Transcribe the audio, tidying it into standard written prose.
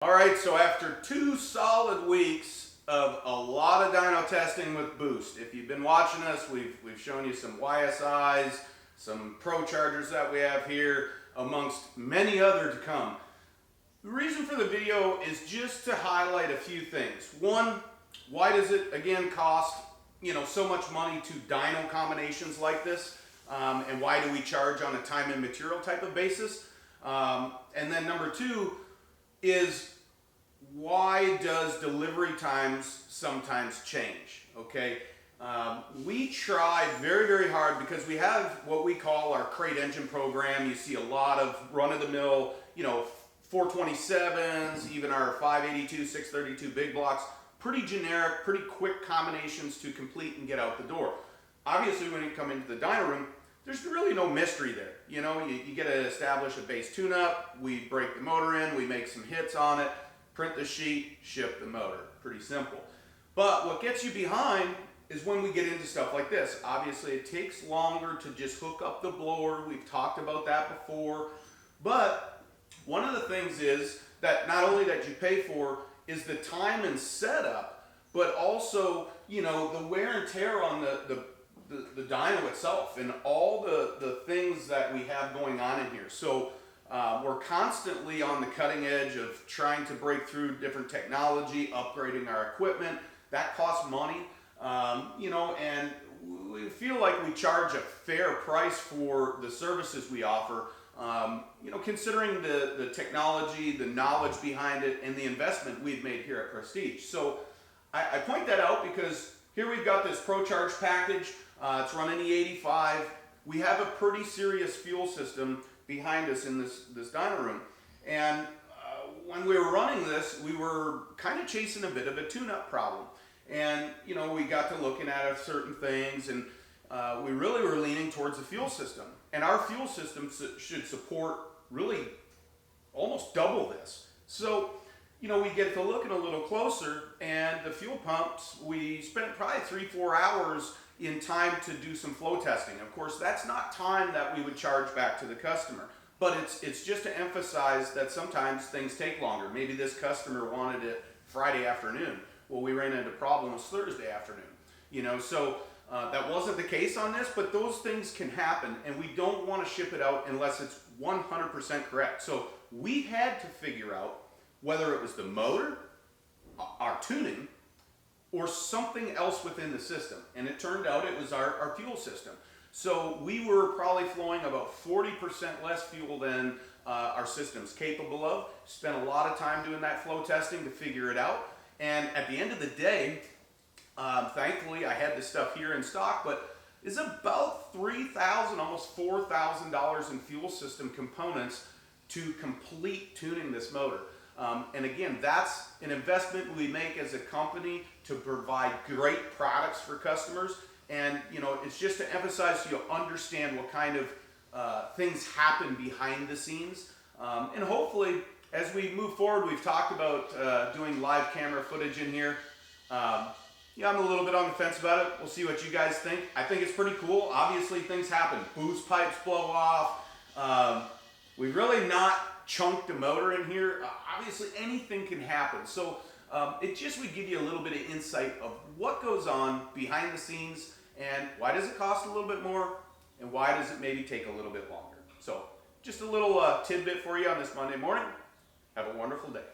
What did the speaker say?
All right, so after 2 solid weeks of a lot of dyno testing with Boost, if you've been watching us, we've shown you some YSIs, some Pro Chargers that we have here, amongst many others to come. The reason for the video is just to highlight a few things. One, why does it, again, cost so much money to dyno combinations like this? And why do we charge on a time and material type of basis? And then number two is, why does delivery times sometimes change? Okay, we try very, very hard because we have what we call our crate engine program. You see a lot of run-of-the-mill, 427s, even our 582, 632 big blocks, pretty generic, pretty quick combinations to complete and get out the door. Obviously, when you come into the dyno room, there's really no mystery there. You get to establish a base tune-up, we break the motor in, we make some hits on it, print the sheet, ship the motor. Pretty simple. But what gets you behind is when we get into stuff like this. Obviously, it takes longer to just hook up the blower. We've talked about that before. But one of the things is that not only that you pay for is the time and setup, but also, the wear and tear on the dyno itself and all the things that we have going on in here. So we're constantly on the cutting edge of trying to break through different technology, upgrading our equipment. That costs money, and we feel like we charge a fair price for the services we offer, considering the technology, the knowledge behind it, and the investment we've made here at Prestige. So I point that out because here we've got this Pro Charge package. It's running E85. We have a pretty serious fuel system behind us in this dyno room. And when we were running this, we were kind of chasing a bit of a tune-up problem. And, we got to looking at certain things, and we really were leaning towards the fuel system. And our fuel system should support really almost double this. So, we get to looking a little closer, and the fuel pumps, we spent probably 3-4 hours in time to do some flow testing. Of course, that's not time that we would charge back to the customer, but it's just to emphasize that sometimes things take longer. Maybe this customer wanted it Friday afternoon. Well, we ran into problems Thursday afternoon. So that wasn't the case on this, but those things can happen, and we don't want to ship it out unless it's 100% correct. So we had to figure out whether it was the motor, our tuning, or something else within the system. And it turned out it was our fuel system. So we were probably flowing about 40% less fuel than our system's capable of. Spent a lot of time doing that flow testing to figure it out. And at the end of the day, thankfully I had this stuff here in stock, but it's about $3,000, almost $4,000 in fuel system components to complete tuning this motor. And again, that's an investment we make as a company to provide great products for customers. And, it's just to emphasize so you'll understand what kind of things happen behind the scenes. And hopefully, as we move forward, we've talked about doing live camera footage in here. I'm a little bit on the fence about it. We'll see what you guys think. I think it's pretty cool. Obviously, things happen. Boost pipes blow off. We've really not chunked the motor in here. Obviously, anything can happen. So it just would give you a little bit of insight of what goes on behind the scenes and why does it cost a little bit more and why does it maybe take a little bit longer. So just a little tidbit for you on this Monday morning. Have a wonderful day.